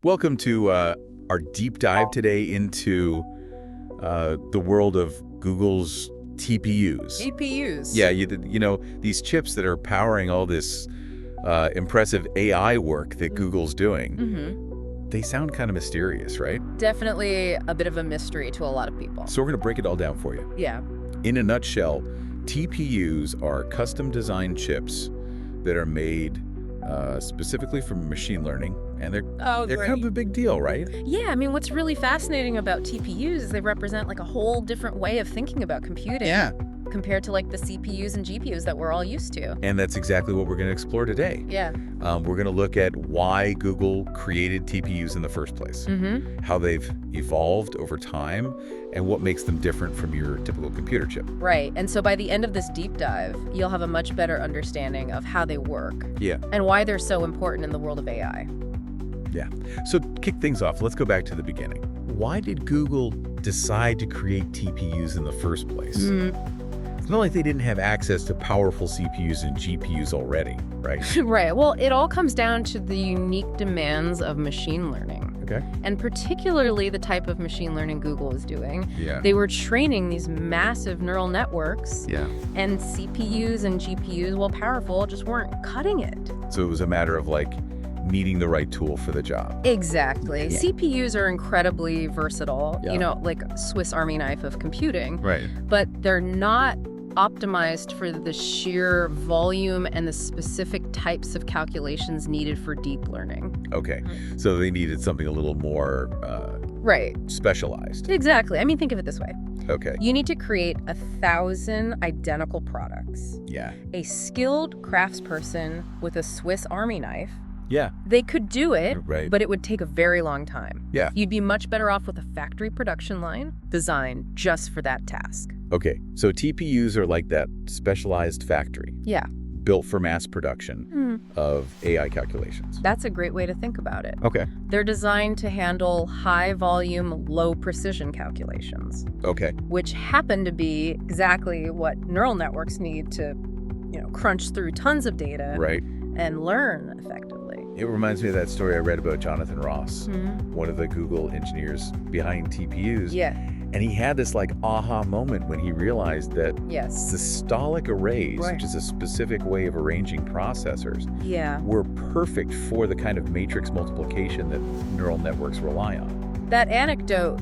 Welcome to our deep dive today into the world of Google's TPUs. TPUs. Yeah, you know, these chips that are powering all this impressive AI work that Google's doing. They sound kind of mysterious, right? Definitely a bit of a mystery to a lot of people. So we're going to break it all down for you. Yeah. In a nutshell, TPUs are custom-designed chips that are made specifically for machine learning, and they're kind of a big deal, right? Yeah, I mean, what's really fascinating about TPUs is they represent like a whole different way of thinking about computing. Yeah. Compared to like the CPUs and GPUs that we're all used to. And that's exactly what we're going to explore today. Yeah. We're going to look at why Google created TPUs in the first place, how they've evolved over time, and what makes them different from your typical computer chip. Right. And so by the end of this deep dive, you'll have a much better understanding of how they work. Yeah. And why they're so important in the world of AI. Yeah. So to kick things off, let's go back to the beginning. Why did Google decide to create TPUs in the first place? It's not like they didn't have access to powerful CPUs and GPUs already, right? Right. Well, it all comes down to the unique demands of machine learning. Okay. And particularly the type of machine learning Google is doing. Yeah. They were training these massive neural networks. Yeah. And CPUs and GPUs, while powerful, just weren't cutting it. So it was a matter of like needing the right tool for the job. Exactly. Yeah. CPUs are incredibly versatile, Yeah. you know, like a Swiss Army knife of computing. Right. But they're not optimized for the sheer volume and the specific types of calculations needed for deep learning. Okay. So they needed something a little more Right. specialized. Exactly. I mean, think of it this way. Okay. You need to create 1,000 identical products. Yeah. A skilled craftsperson with a Swiss Army knife, Yeah. they could do it, Right. but it would take a very long time. Yeah. You'd be much better off with a factory production line designed just for that task. Okay. So TPUs are like that specialized factory Yeah. built for mass production of AI calculations. That's a great way to think about it. Okay. They're designed to handle high volume, low precision calculations, Okay. which happen to be exactly what neural networks need to, crunch through tons of data Right. and learn effectively. It reminds me of that story I read about Jonathan Ross, one of the Google engineers behind TPUs. Yeah. And he had this like aha moment when he realized that Yes. systolic arrays, Right. which is a specific way of arranging processors, Yeah. were perfect for the kind of matrix multiplication that neural networks rely on. That anecdote,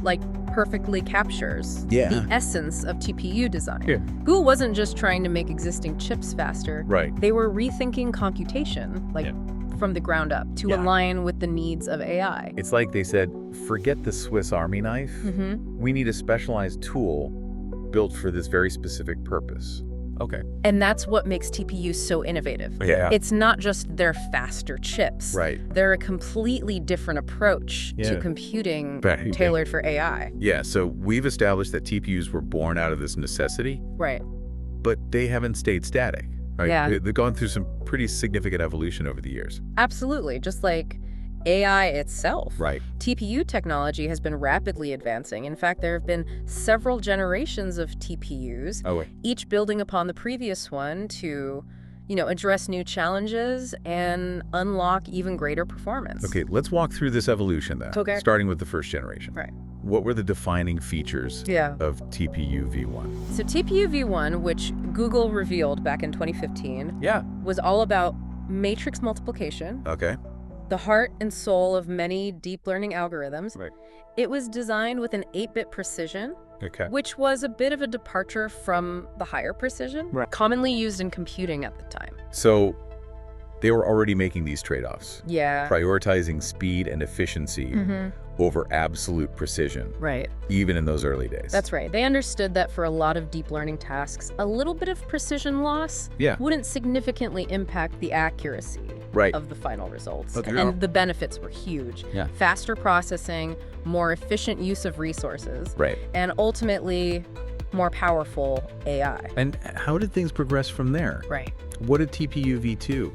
perfectly captures Yeah. the essence of TPU design. Yeah. Google wasn't just trying to make existing chips faster. Right. They were rethinking computation, from the ground up to Yeah. align with the needs of AI. It's like they said, forget the Swiss Army knife. We need a specialized tool built for this very specific purpose. Okay. And that's what makes TPUs so innovative. Yeah. It's not just their faster chips. Right. They're a completely different approach Yeah. to computing Right. tailored for AI. Yeah, so we've established that TPUs were born out of this necessity, Right. but they haven't stayed static, right? Yeah. They've gone through some pretty significant evolution over the years. Absolutely. Just like AI itself. Right. TPU technology has been rapidly advancing. In fact, there have been several generations of TPUs, Oh, wait. each building upon the previous one to, address new challenges and unlock even greater performance. Okay, let's walk through this evolution then, Okay. starting with the first generation. Right. What were the defining features Yeah. of TPU v1? So TPU v1, which Google revealed back in 2015, Yeah. was all about matrix multiplication, Okay. the heart and soul of many deep learning algorithms. Right. It was designed with an 8-bit precision, Okay. which was a bit of a departure from the higher precision commonly used in computing at the time. So they were already making these trade-offs, Yeah. prioritizing speed and efficiency over absolute precision, Right. even in those early days. That's right. They understood that for a lot of deep learning tasks, a little bit of precision loss Yeah. wouldn't significantly impact the accuracy Right. of the final results. Okay. And the benefits were huge. Yeah. Faster processing, more efficient use of resources, Right. and ultimately more powerful AI. And how did things progress from there? Right. What did TPU v2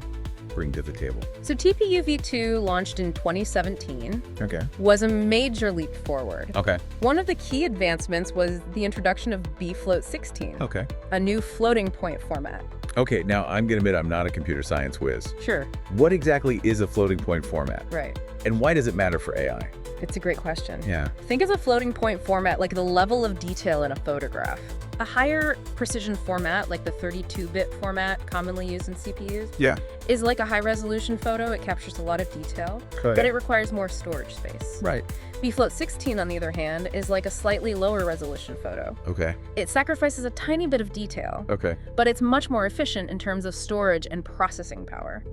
bring to the table? So TPU v2 launched in 2017, Okay. was a major leap forward. Okay. One of the key advancements was the introduction of bfloat16, Okay. a new floating point format. Okay, now I'm going to admit I'm not a computer science whiz. Sure. What exactly is a floating point format? Right. And why does it matter for AI? It's a great question. Yeah. Think of a floating point format like the level of detail in a photograph. A higher precision format, like the 32-bit format commonly used in CPUs, Yeah. is like a high-resolution photo. It captures a lot of detail, Okay. but it requires more storage space. Right. bfloat16, on the other hand, is like a slightly lower resolution photo. Okay. It sacrifices a tiny bit of detail, Okay. but it's much more efficient in terms of storage and processing power.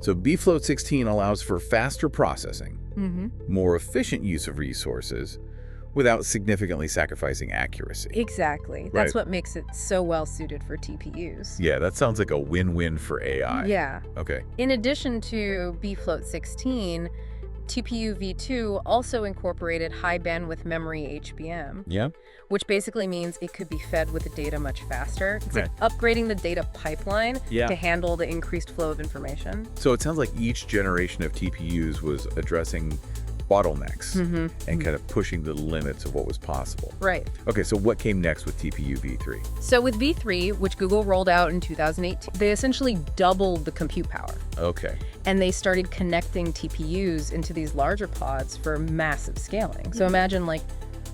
So bfloat16 allows for faster processing, more efficient use of resources, without significantly sacrificing accuracy. Exactly. That's Right. what makes it so well suited for TPUs. Yeah, that sounds like a win-win for AI. Yeah. Okay. In addition to bfloat16, TPU v2 also incorporated high bandwidth memory HBM, Yeah. which basically means it could be fed with the data much faster. It's like upgrading the data pipeline to handle the increased flow of information. So it sounds like each generation of TPUs was addressing bottlenecks and kind of pushing the limits of what was possible. Right. Okay, so what came next with TPU v3? So with v3, which Google rolled out in 2018, they essentially doubled the compute power. Okay. And they started connecting TPUs into these larger pods for massive scaling. So imagine like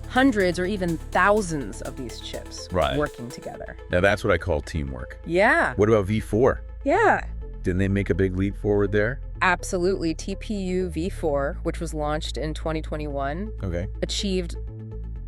hundreds or even thousands of these chips working together. Now that's what I call teamwork. Yeah. What about v4? Yeah. Didn't they make a big leap forward there? Absolutely. TPU v4, which was launched in 2021, achieved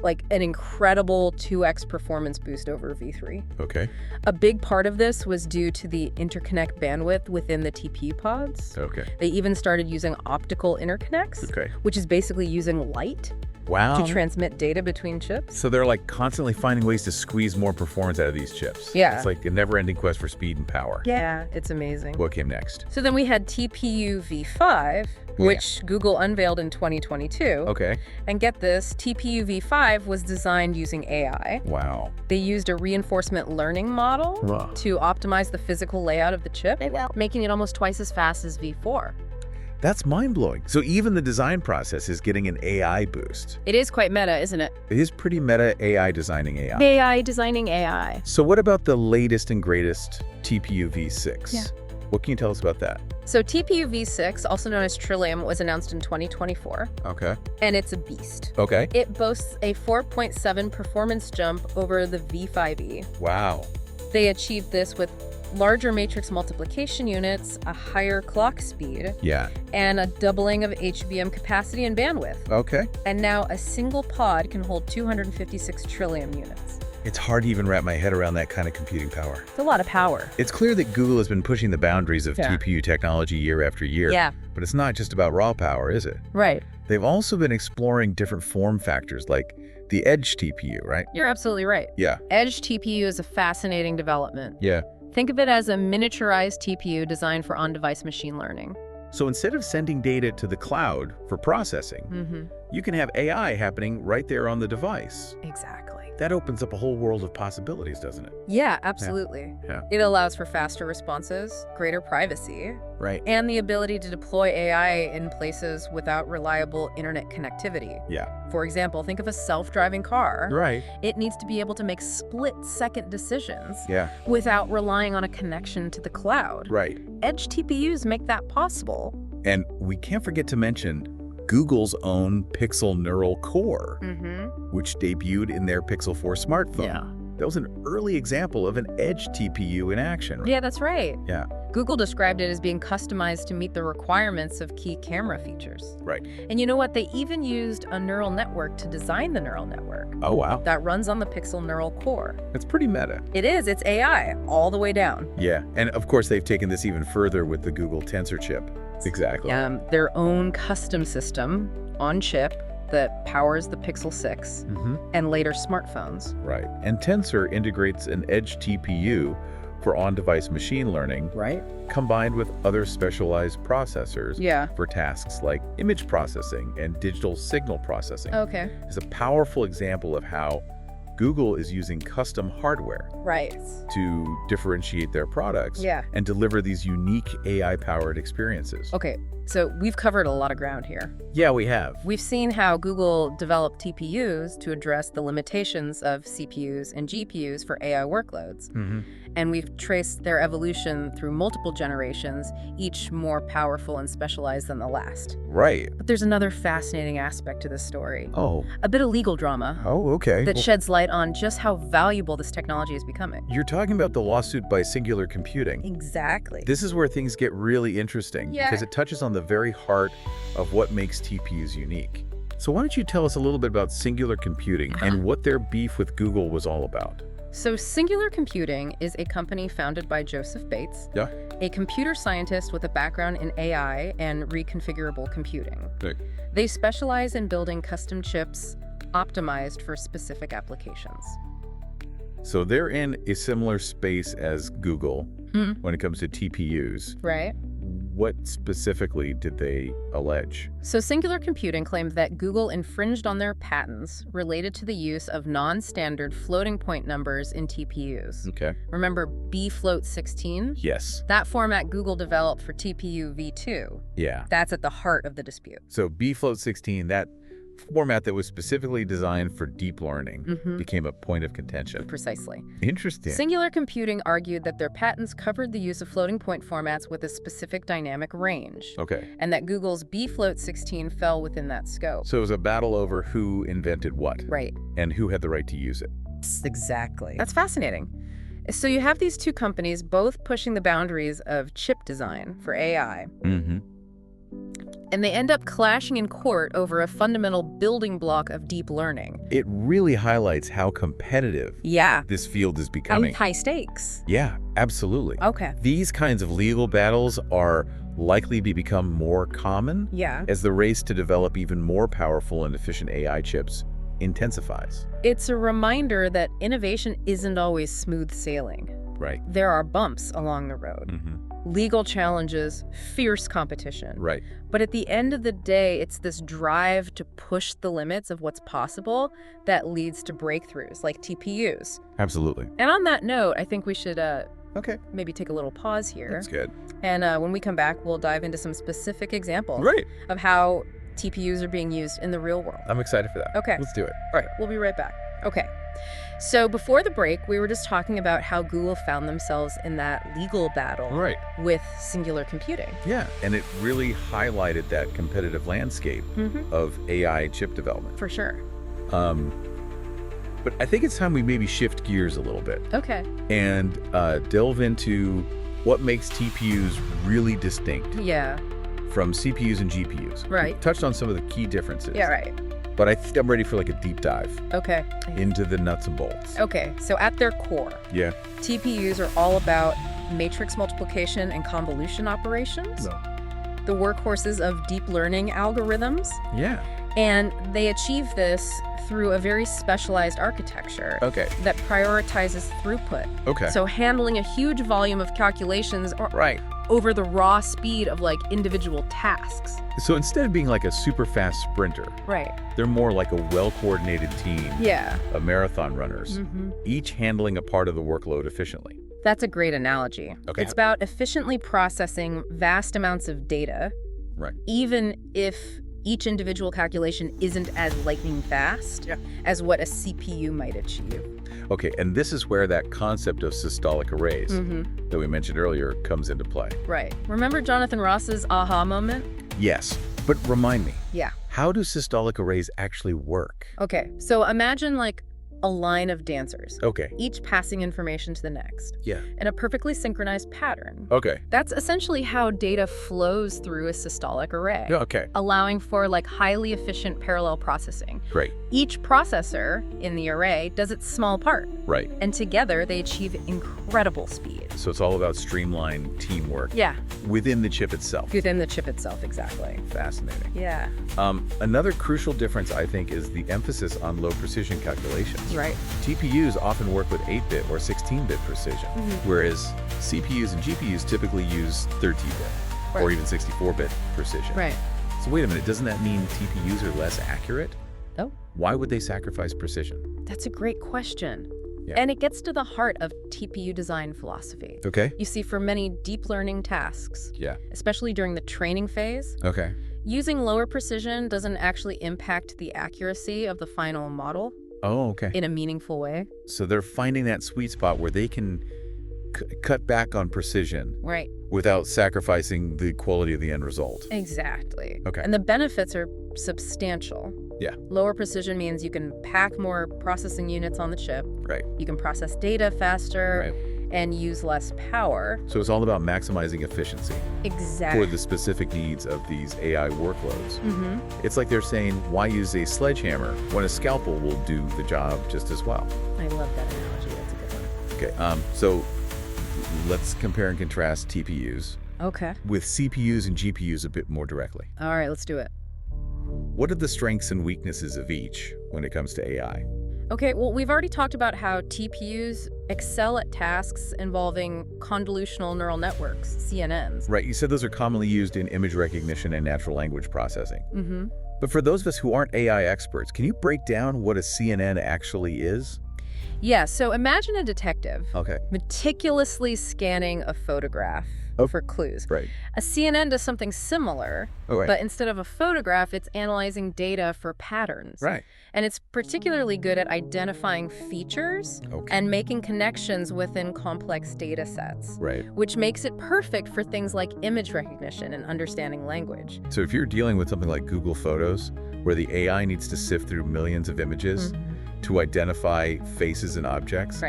like an incredible 2x performance boost over v3. Okay. A big part of this was due to the interconnect bandwidth within the TPU pods. Okay. They even started using optical interconnects, which is basically using light to transmit data between chips. So they're like constantly finding ways to squeeze more performance out of these chips. Yeah. It's like a never-ending quest for speed and power. Yeah, it's amazing. What came next? So then we had TPU v5, which Google unveiled in 2022. Okay. And get this, TPU v5 was designed using AI. Wow. They used a reinforcement learning model to optimize the physical layout of the chip, making it almost twice as fast as v4. That's mind-blowing. So even the design process is getting an AI boost. It is quite meta, isn't it? It is pretty meta AI designing AI. AI designing AI. So what about the latest and greatest TPU v6? Yeah. What can you tell us about that? So TPU v6, also known as Trillium, was announced in 2024. Okay. And it's a beast. Okay. It boasts a 4.7 performance jump over the v5e. Wow. They achieved this with larger matrix multiplication units, a higher clock speed, and a doubling of HBM capacity and bandwidth. Okay. And now a single pod can hold 256 trillium units. It's hard to even wrap my head around that kind of computing power. It's a lot of power. It's clear that Google has been pushing the boundaries of TPU technology year after year. Yeah. But it's not just about raw power, is it? Right. They've also been exploring different form factors like the Edge TPU, right? You're absolutely right. Yeah. Edge TPU is a fascinating development. Yeah. Think of it as a miniaturized TPU designed for on-device machine learning. So instead of sending data to the cloud for processing, you can have AI happening right there on the device. Exactly. That opens up a whole world of possibilities, doesn't it? Yeah, absolutely. Yeah. It allows for faster responses, greater privacy, Right. and the ability to deploy AI in places without reliable internet connectivity. Yeah. For example, think of a self-driving car. Right. It needs to be able to make split-second decisions Yeah. without relying on a connection to the cloud. Right. Edge TPUs make that possible. And we can't forget to mention Google's own Pixel Neural Core, which debuted in their Pixel 4 smartphone. Yeah. That was an early example of an edge TPU in action. Yeah, that's right. Yeah. Google described it as being customized to meet the requirements of key camera features. Right. And you know what? They even used a neural network to design the neural network. Oh, wow. That runs on the Pixel Neural Core. That's pretty meta. It is. It's AI all the way down. Yeah. And of course, they've taken this even further with the Google Tensor chip. Exactly. Their own custom system on chip that powers the Pixel 6 and later smartphones. Right. And Tensor integrates an edge TPU for on-device machine learning, combined with other specialized processors for tasks like image processing and digital signal processing. Okay. It's a powerful example of how Google is using custom hardware to differentiate their products and deliver these unique AI-powered experiences. Okay, so we've covered a lot of ground here. Yeah, we have. We've seen how Google developed TPUs to address the limitations of CPUs and GPUs for AI workloads. And we've traced their evolution through multiple generations, each more powerful and specialized than the last. Right. But there's another fascinating aspect to this story. Oh. A bit of legal drama. Oh, okay. That sheds light on just how valuable this technology is becoming. You're talking about the lawsuit by Singular Computing. Exactly. This is where things get really interesting because it touches on the very heart of what makes TPUs unique. So why don't you tell us a little bit about Singular Computing and what their beef with Google was all about? So Singular Computing is a company founded by Joseph Bates, a computer scientist with a background in AI and reconfigurable computing. Right. They specialize in building custom chips optimized for specific applications. So they're in a similar space as Google when it comes to TPUs. Right. What specifically did they allege? So Singular Computing claimed that Google infringed on their patents related to the use of non-standard floating point numbers in TPUs. Okay. Remember bfloat16? Yes. That format Google developed for TPU v2. Yeah. That's at the heart of the dispute. So bfloat16, that format that was specifically designed for deep learning became a point of contention. Precisely. Interesting. Singular Computing argued that their patents covered the use of floating point formats with a specific dynamic range. Okay. And that Google's bfloat16 fell within that scope. So it was a battle over who invented what. Right. And who had the right to use it. Exactly. That's fascinating. So you have these two companies both pushing the boundaries of chip design for AI. And they end up clashing in court over a fundamental building block of deep learning. It really highlights how competitive this field is becoming. And high stakes. Yeah, absolutely. Okay. These kinds of legal battles are likely to become more common as the race to develop even more powerful and efficient AI chips intensifies. It's a reminder that innovation isn't always smooth sailing. Right. There are bumps along the road. Legal challenges, fierce competition. Right. But at the end of the day, it's this drive to push the limits of what's possible that leads to breakthroughs like TPUs. Absolutely. And on that note, I think we should maybe take a little pause here. That's good. And when we come back, we'll dive into some specific examples of how TPUs are being used in the real world. I'm excited for that. Okay. Let's do it. All right, we'll be right back. Okay. So before the break, we were just talking about how Google found themselves in that legal battle with Singular Computing. Yeah, and it really highlighted that competitive landscape of AI chip development. For sure. But I think it's time we maybe shift gears a little bit. Okay. And delve into what makes TPUs really distinct from CPUs and GPUs. Right. We touched on some of the key differences. Yeah, right. But I think I'm ready for like a deep dive. Okay. Into the nuts and bolts. Okay, so at their core, TPUs are all about matrix multiplication and convolution operations. The workhorses of deep learning algorithms. Yeah. And they achieve this through a very specialized architecture that prioritizes throughput. Okay. So handling a huge volume of calculations over the raw speed of like individual tasks. So instead of being like a super fast sprinter, they're more like a well-coordinated team of marathon runners, each handling a part of the workload efficiently. That's a great analogy. Okay. It's about efficiently processing vast amounts of data, even if each individual calculation isn't as lightning fast as what a CPU might achieve. Okay, and this is where that concept of systolic arrays that we mentioned earlier comes into play. Right. Remember Jonathan Ross's aha moment? Yes, but remind me. Yeah. How do systolic arrays actually work? Okay, so imagine like a line of dancers. Okay. Each passing information to the next. Yeah. In a perfectly synchronized pattern. Okay. That's essentially how data flows through a systolic array. Yeah, okay. Allowing for like highly efficient parallel processing. Great. Each processor in the array does its small part. Right. And together they achieve incredible speed. So it's all about streamlined teamwork. Yeah. Within the chip itself. Within the chip itself, exactly. Fascinating. Yeah. Another crucial difference, I think, is the emphasis on low precision calculations. Right. TPUs often work with 8-bit or 16-bit precision, whereas CPUs and GPUs typically use 13-bit or even 64-bit precision. Right. So wait a minute, doesn't that mean TPUs are less accurate? Oh. Why would they sacrifice precision? That's a great question. Yeah. And it gets to the heart of TPU design philosophy. Okay. You see, for many deep learning tasks, especially during the training phase, using lower precision doesn't actually impact the accuracy of the final model Oh, okay. in a meaningful way. So they're finding that sweet spot where they can cut back on precision. Right. Without sacrificing the quality of the end result. Exactly. Okay. And the benefits are substantial. Yeah. Lower precision means you can pack more processing units on the chip. Right. You can process data faster. Right. And use less power. So it's all about maximizing efficiency. Exactly. For the specific needs of these AI workloads. It's like they're saying, why use a sledgehammer when a scalpel will do the job just as well? I love that analogy. That's a good one. Okay, so let's compare and contrast TPUs with CPUs and GPUs a bit more directly. All right, let's do it. What are the strengths and weaknesses of each when it comes to AI? Okay, well, we've already talked about how TPUs excel at tasks involving convolutional neural networks, CNNs. Right, you said those are commonly used in image recognition and natural language processing. But for those of us who aren't AI experts, can you break down what a CNN actually is? Yeah, so imagine a detective Okay. meticulously scanning a photograph for clues. Right. A CNN does something similar, but instead of a photograph, it's analyzing data for patterns. Right. And it's particularly good at identifying features and making connections within complex data sets. Right. Which makes it perfect for things like image recognition and understanding language. So if you're dealing with something like Google Photos, where the AI needs to sift through millions of images to identify faces and objects,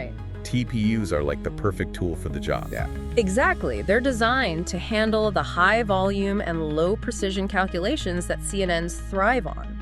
TPUs are like the perfect tool for the job. Yeah. Exactly. They're designed to handle the high volume and low precision calculations that CNNs thrive on.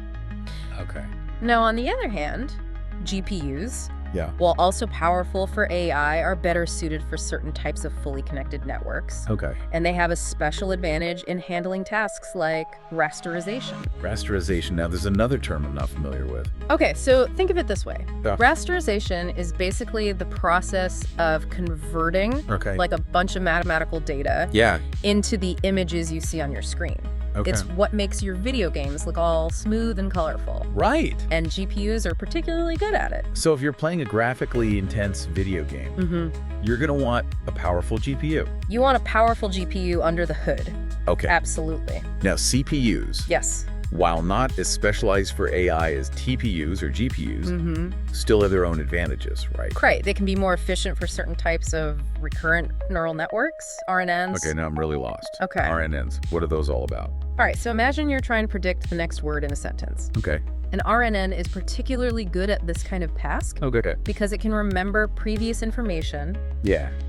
Okay. Now, on the other hand, GPUs, Yeah. while also powerful for AI, are better suited for certain types of fully connected networks. Okay. And they have a special advantage in handling tasks like rasterization. Rasterization. Now, there's another term I'm not familiar with. Okay, so think of it this way. Yeah. Rasterization is basically the process of converting like a bunch of mathematical data into the images you see on your screen. It's what makes your video games look all smooth and colorful. Right. And GPUs are particularly good at it. So if you're playing a graphically intense video game, you're going to want a powerful GPU. You want a powerful GPU under the hood. Okay. Absolutely. Now, CPUs. Yes. While not as specialized for AI as TPUs or GPUs, still have their own advantages, right? Right. They can be more efficient for certain types of recurrent neural networks, RNNs. Okay, now I'm really lost. Okay. RNNs, what are those all about? All right, so imagine you're trying to predict the next word in a sentence. Okay. An RNN is particularly good at this kind of task because it can remember previous information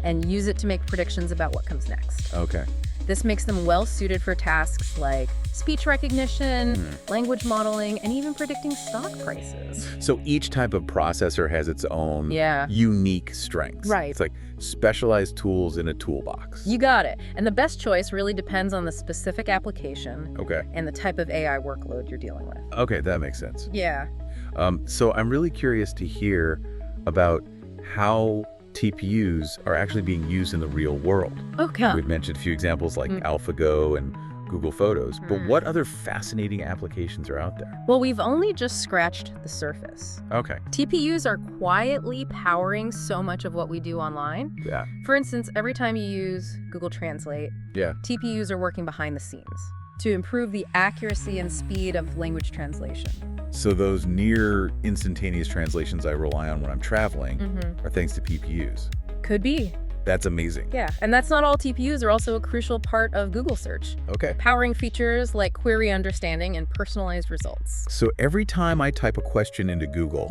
and use it to make predictions about what comes next. Okay. This makes them well suited for tasks like speech recognition, language modeling, and even predicting stock prices. So each type of processor has its own unique strengths. Right. It's like specialized tools in a toolbox. You got it. And the best choice really depends on the specific application and the type of AI workload you're dealing with. Okay, that makes sense. Yeah. So I'm really curious to hear about how TPUs are actually being used in the real world. Okay. We've mentioned a few examples like AlphaGo and Google Photos, but what other fascinating applications are out there? Well, we've only just scratched the surface. Okay. TPUs are quietly powering so much of what we do online. Yeah. For instance, every time you use Google Translate, TPUs are working behind the scenes to improve the accuracy and speed of language translation. So those near instantaneous translations I rely on when I'm traveling are thanks to TPUs. Could be. That's amazing. Yeah, and that's not all. TPUs are also a crucial part of Google search. Okay. Powering features like query understanding and personalized results. So every time I type a question into Google,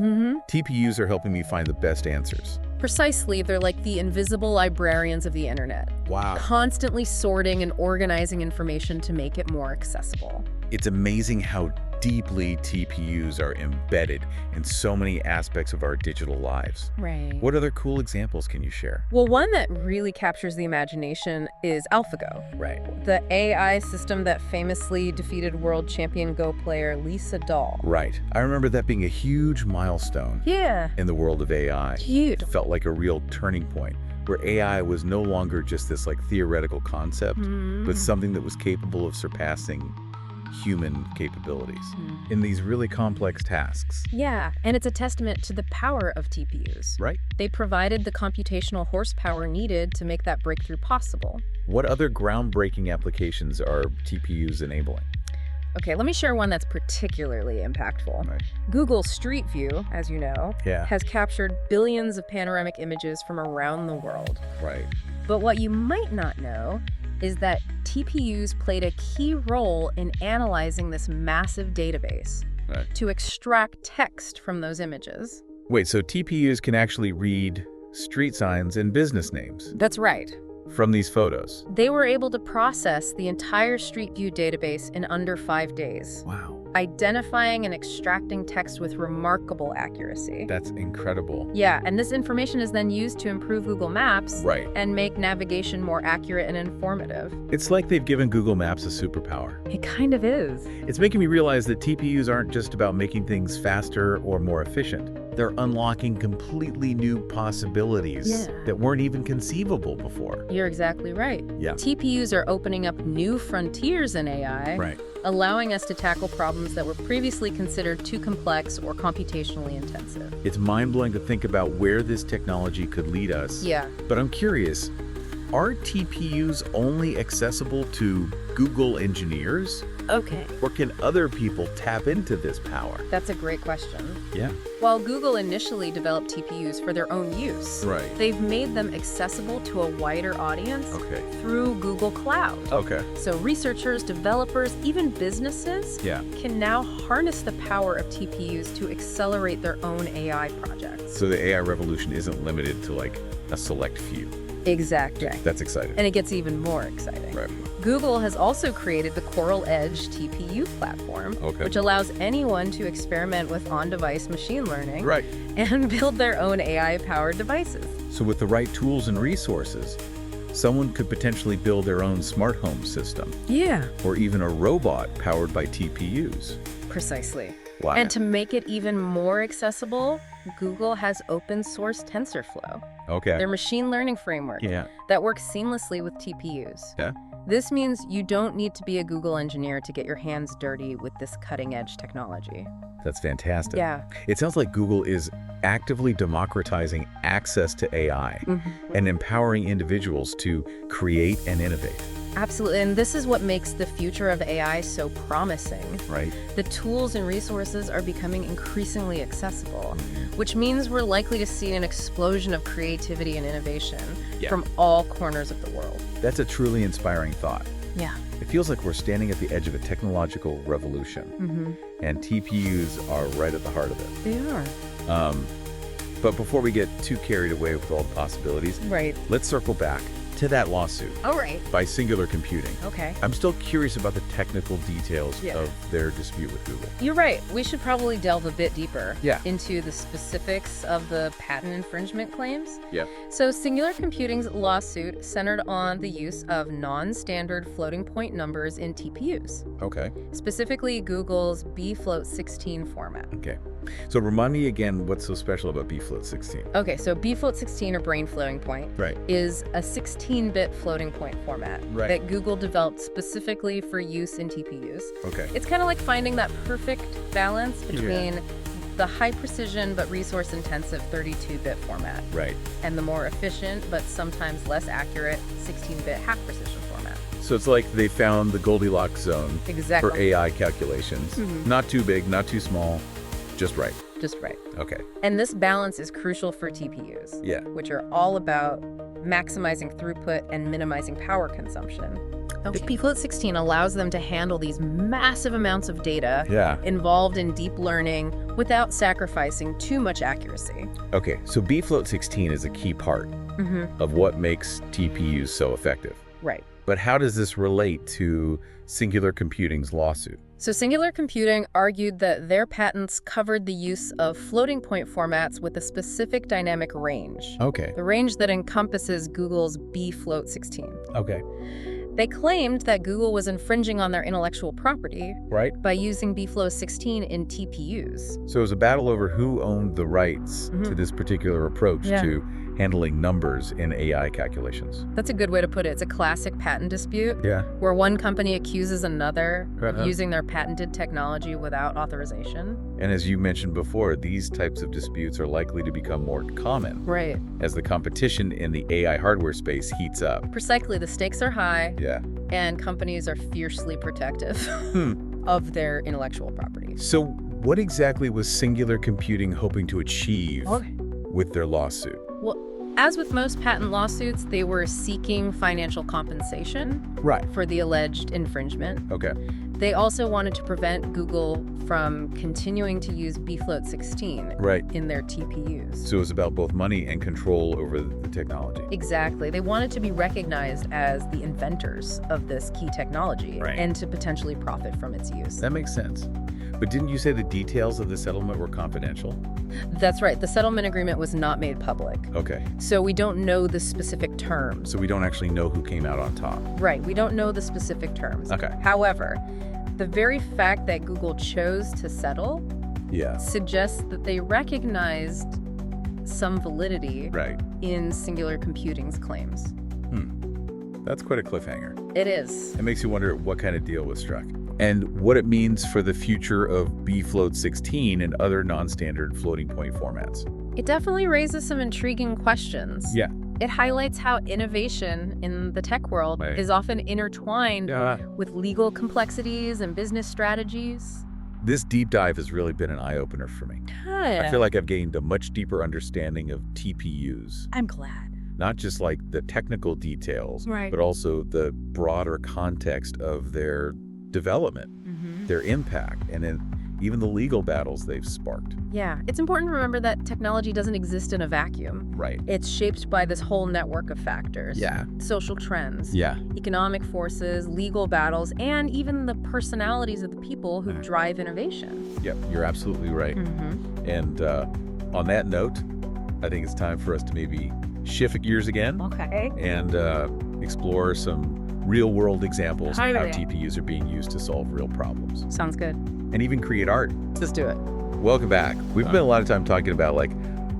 TPUs are helping me find the best answers. Precisely, they're like the invisible librarians of the internet. Wow. Constantly sorting and organizing information to make it more accessible. It's amazing how deeply TPUs are embedded in so many aspects of our digital lives. Right. What other cool examples can you share? Well, one that really captures the imagination is AlphaGo. Right. The AI system that famously defeated world champion Go player Lisa Dahl. Right. I remember that being a huge milestone in the world of AI. Huge. It felt like a real turning point, where AI was no longer just this like theoretical concept, but something that was capable of surpassing human capabilities in these really complex tasks. Yeah, and it's a testament to the power of TPUs. Right. They provided the computational horsepower needed to make that breakthrough possible. What other groundbreaking applications are TPUs enabling? Okay, let me share one that's particularly impactful. Right. Google Street View, as you know, Yeah. has captured billions of panoramic images from around the world. Right. But what you might not know is that TPUs played a key role in analyzing this massive database to extract text from those images. Wait, so TPUs can actually read street signs and business names That's right. from these photos? They were able to process the entire Street View database in under 5 days, Wow. identifying and extracting text with remarkable accuracy. That's incredible. Yeah, and this information is then used to improve Google Maps Right. and make navigation more accurate and informative. It's like they've given Google Maps a superpower. It kind of is. It's making me realize that TPUs aren't just about making things faster or more efficient. They're unlocking completely new possibilities that weren't even conceivable before. You're exactly right. Yeah. TPUs are opening up new frontiers in AI, Right. allowing us to tackle problems that were previously considered too complex or computationally intensive. It's mind-blowing to think about where this technology could lead us. Yeah. But I'm curious, are TPUs only accessible to Google engineers? Okay. Or can other people tap into this power? That's a great question. Yeah. While Google initially developed TPUs for their own use, Right. they've made them accessible to a wider audience Okay. through Google Cloud. Okay. So researchers, developers, even businesses Yeah. can now harness the power of TPUs to accelerate their own AI projects. So the AI revolution isn't limited to like a select few. Exactly. That's exciting. And it gets even more exciting. Right. Google has also created the Coral Edge TPU platform, Okay. which allows anyone to experiment with on-device machine learning Right. and build their own AI-powered devices. So with the right tools and resources, someone could potentially build their own smart home system Yeah. or even a robot powered by TPUs. Precisely. Wow. And to make it even more accessible, Google has open-source TensorFlow, Okay. their machine learning framework Yeah. that works seamlessly with TPUs. Yeah. This means you don't need to be a Google engineer to get your hands dirty with this cutting-edge technology. That's fantastic. Yeah. It sounds like Google is actively democratizing access to AI and empowering individuals to create and innovate. Absolutely. And this is what makes the future of AI so promising. Right. The tools and resources are becoming increasingly accessible, which means we're likely to see an explosion of creativity and innovation from all corners of the world. That's a truly inspiring thought. Yeah. It feels like we're standing at the edge of a technological revolution, and TPUs are right at the heart of it. They are. But before we get too carried away with all the possibilities, Right. let's circle back to that lawsuit All right. by Singular Computing. Okay. I'm still curious about the technical details Yeah. of their dispute with Google. You're right. We should probably delve a bit deeper Yeah. into the specifics of the patent infringement claims. Yeah. So Singular Computing's lawsuit centered on the use of non-standard floating point numbers in TPUs, Okay. specifically Google's bfloat16 format. Okay. So remind me again what's so special about bfloat16. Okay, so bfloat16, or brain floating point, Right. is a 16-bit floating point format Right. that Google developed specifically for use in TPUs. Okay. It's kind of like finding that perfect balance between the high precision but resource intensive 32-bit format Right. and the more efficient but sometimes less accurate 16-bit half precision format. So it's like they found the Goldilocks zone Exactly. for AI calculations. Not too big, not too small, just right. Just right. Okay. And this balance is crucial for TPUs, Yeah. which are all about maximizing throughput and minimizing power consumption. Okay. bfloat16 allows them to handle these massive amounts of data Yeah. involved in deep learning without sacrificing too much accuracy. Okay. So bfloat16 is a key part of what makes TPUs so effective. Right. But how does this relate to Singular Computing's lawsuit? So Singular Computing argued that their patents covered the use of floating point formats with a specific dynamic range, Okay. the range that encompasses Google's bfloat16. Okay. They claimed that Google was infringing on their intellectual property Right. by using bfloat16 in TPUs. So it was a battle over who owned the rights to this particular approach to handling numbers in AI calculations. That's a good way to put it. It's a classic patent dispute Yeah. where one company accuses another of Uh-huh. using their patented technology without authorization. And as you mentioned before, these types of disputes are likely to become more common Right. as the competition in the AI hardware space heats up. Precisely. The stakes are high Yeah. and companies are fiercely protective. of their intellectual property. So what exactly was Singular Computing hoping to achieve Okay. with their lawsuit? Well, as with most patent lawsuits, they were seeking financial compensation Right. for the alleged infringement. Okay. They also wanted to prevent Google from continuing to use bfloat 16 Right. in their TPUs. So it was about both money and control over the technology. Exactly. They wanted to be recognized as the inventors of this key technology Right. and to potentially profit from its use. That makes sense. But didn't you say the details of the settlement were confidential? That's right. The settlement agreement was not made public. Okay. So we don't know the specific terms. So we don't actually know who came out on top. Right. We don't know the specific terms. Okay. However, the very fact that Google chose to settle Yeah. suggests that they recognized some validity Right. in Singular Computing's claims. That's quite a cliffhanger. It is. It makes you wonder what kind of deal was struck and what it means for the future of bfloat 16 and other non-standard floating point formats. It definitely raises some intriguing questions. Yeah. It highlights how innovation in the tech world Right. is often intertwined Yeah. with legal complexities and business strategies. This deep dive has really been an eye-opener for me. I feel like I've gained a much deeper understanding of TPUs. I'm glad. Not just like the technical details, Right. but also the broader context of their development, their impact, and then even the legal battles they've sparked. Yeah, it's important to remember that technology doesn't exist in a vacuum. Right. It's shaped by this whole network of factors. Yeah. Social trends, Yeah. economic forces, legal battles, and even the personalities of the people who drive innovation. Yep, you're absolutely right. And on that note, I think it's time for us to maybe shift gears again Okay. and explore some real-world examples of how Totally. TPUs are being used to solve real problems Sounds good. and even create art. Let's do it. Welcome back. We've spent a lot of time talking about like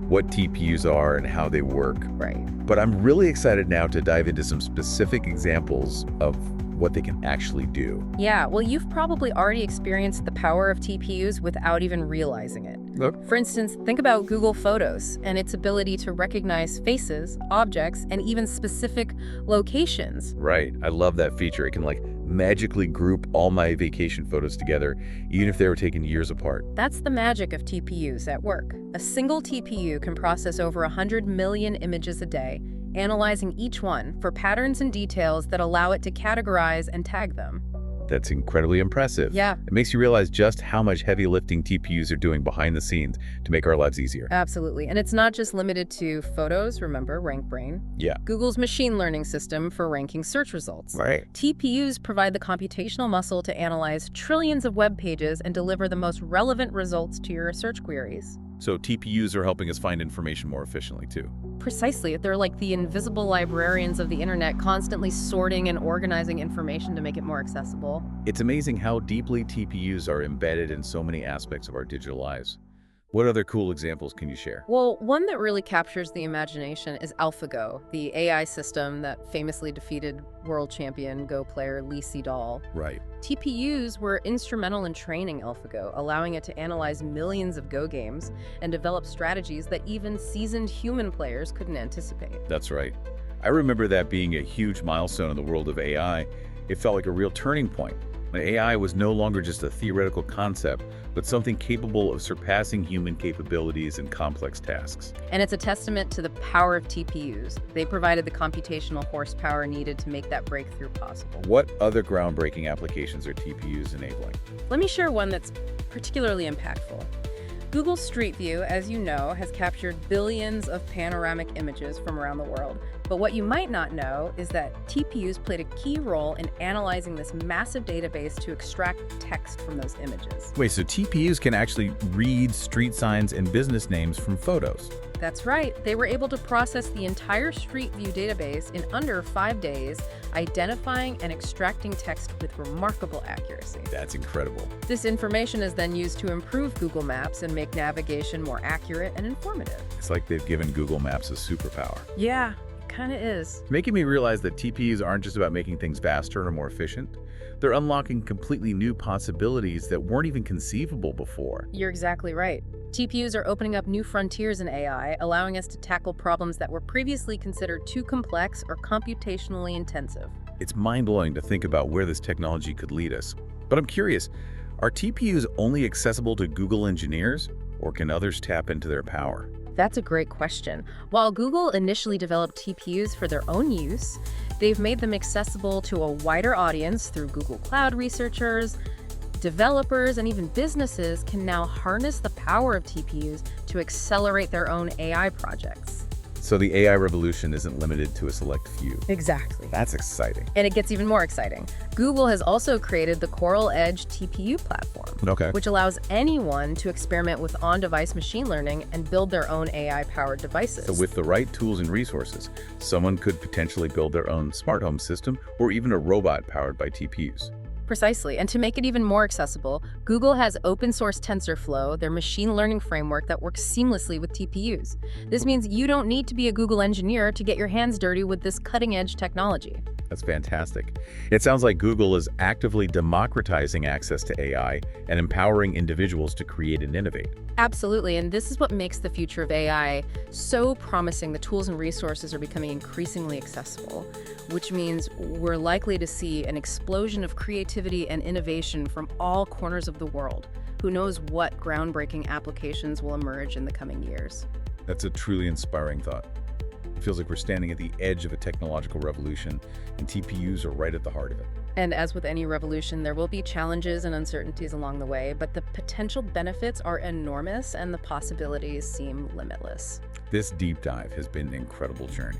what TPUs are and how they work, Right. but I'm really excited now to dive into some specific examples of what they can actually do. Yeah, well, you've probably already experienced the power of TPUs without even realizing it. Look. For instance, think about Google Photos and its ability to recognize faces, objects, and even specific locations. Right. I love that feature. It can like magically group all my vacation photos together, even if they were taken years apart. That's the magic of TPUs at work. A single TPU can process over 100 million images a day, analyzing each one for patterns and details that allow it to categorize and tag them. That's incredibly impressive. Yeah. It makes you realize just how much heavy lifting TPUs are doing behind the scenes to make our lives easier. Absolutely. And it's not just limited to photos, remember, RankBrain. Yeah. Google's machine learning system for ranking search results. Right. TPUs provide the computational muscle to analyze trillions of web pages and deliver the most relevant results to your search queries. So TPUs are helping us find information more efficiently too. Precisely. They're like the invisible librarians of the internet, constantly sorting and organizing information to make it more accessible. It's amazing how deeply TPUs are embedded in so many aspects of our digital lives. What other cool examples can you share? Well, one that really captures the imagination is AlphaGo, the AI system that famously defeated world champion Go player Lee Sedol. Right. TPUs were instrumental in training AlphaGo, allowing it to analyze millions of Go games and develop strategies that even seasoned human players couldn't anticipate. That's right. I remember that being a huge milestone in the world of AI. It felt like a real turning point. AI was no longer just a theoretical concept, but something capable of surpassing human capabilities in complex tasks. And it's a testament to the power of TPUs. They provided the computational horsepower needed to make that breakthrough possible. What other groundbreaking applications are TPUs enabling? Let me share one that's particularly impactful. Google Street View, as you know, has captured billions of panoramic images from around the world. But what you might not know is that TPUs played a key role in analyzing this massive database to extract text from those images. Wait, so TPUs can actually read street signs and business names from photos? That's right. They were able to process the entire Street View database in under 5 days, identifying and extracting text with remarkable accuracy. That's incredible. This information is then used to improve Google Maps and make navigation more accurate and informative. It's like they've given Google Maps a superpower. Yeah, it kind of is. Making me realize that TPUs aren't just about making things faster or more efficient. They're unlocking completely new possibilities that weren't even conceivable before. You're exactly right. TPUs are opening up new frontiers in AI, allowing us to tackle problems that were previously considered too complex or computationally intensive. It's mind-blowing to think about where this technology could lead us. But I'm curious, Are TPUs only accessible to Google engineers, or can others tap into their power? That's a great question. While Google initially developed TPUs for their own use, they've made them accessible to a wider audience through Google Cloud. Researchers, developers, and even businesses can now harness the power of TPUs to accelerate their own AI projects. So the AI revolution isn't limited to a select few. Exactly. That's exciting. And it gets even more exciting. Google has also created the Coral Edge TPU platform, which allows anyone to experiment with on-device machine learning and build their own AI-powered devices. So with the right tools and resources, someone could potentially build their own smart home system or even a robot powered by TPUs. Precisely. And to make it even more accessible, Google has open source TensorFlow, their machine learning framework that works seamlessly with TPUs. This means you don't need to be a Google engineer to get your hands dirty with this cutting-edge technology. That's fantastic. It sounds like Google is actively democratizing access to AI and empowering individuals to create and innovate. Absolutely, and this is what makes the future of AI so promising. The tools and resources are becoming increasingly accessible, which means we're likely to see an explosion of creativity and innovation from all corners of the world. Who knows what groundbreaking applications will emerge in the coming years? That's a truly inspiring thought. It feels like we're standing at the edge of a technological revolution, and TPUs are right at the heart of it. And as with any revolution, there will be challenges and uncertainties along the way, but the potential benefits are enormous and the possibilities seem limitless. This deep dive has been an incredible journey.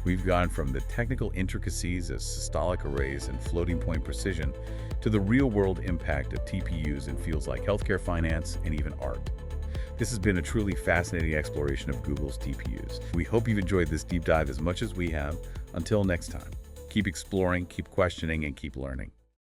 We've gone from the technical intricacies of systolic arrays and floating point precision to the real-world impact of TPUs in fields like healthcare, finance, and even art. This has been a truly fascinating exploration of Google's TPUs. We hope you've enjoyed this deep dive as much as we have. Until next time, keep exploring, keep questioning, and keep learning.